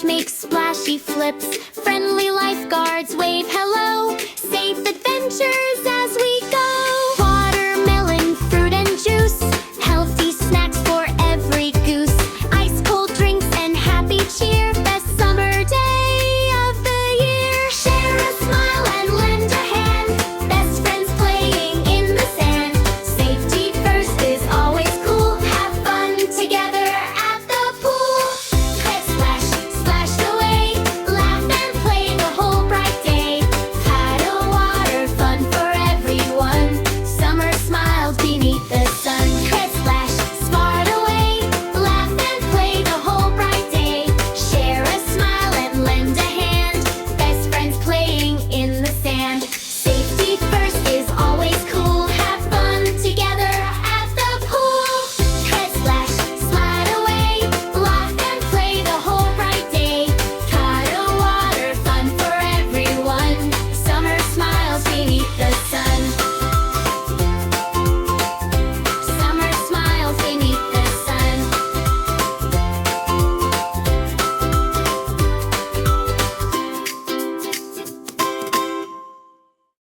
make splashy flips. Friendly lifeguards wave hello. Safe adventures as we go. Watermelon, fruit and juice. Healthy snacks for every goose. Ice cold drinks and happy cheer. Best summer day of the year. Share a smile and lend a hand. Best friends playing in the sand. Safety first is always cool. Have fun together at the pool. Quick splash, splashed away. Laugh and play the whole bright day. Paddle water, fun for everyone. Summer smiled beneath the sun. Quick splash, smart away. Laugh and play the whole bright day. Share a smile and lend a hand. Best friends playing in the sand. Safety first is always cool. Have fun together at the pool. Quick splash, slide away. Laugh and play the whole bright day. Paddle water, fun for everyone. Summer smiles beneath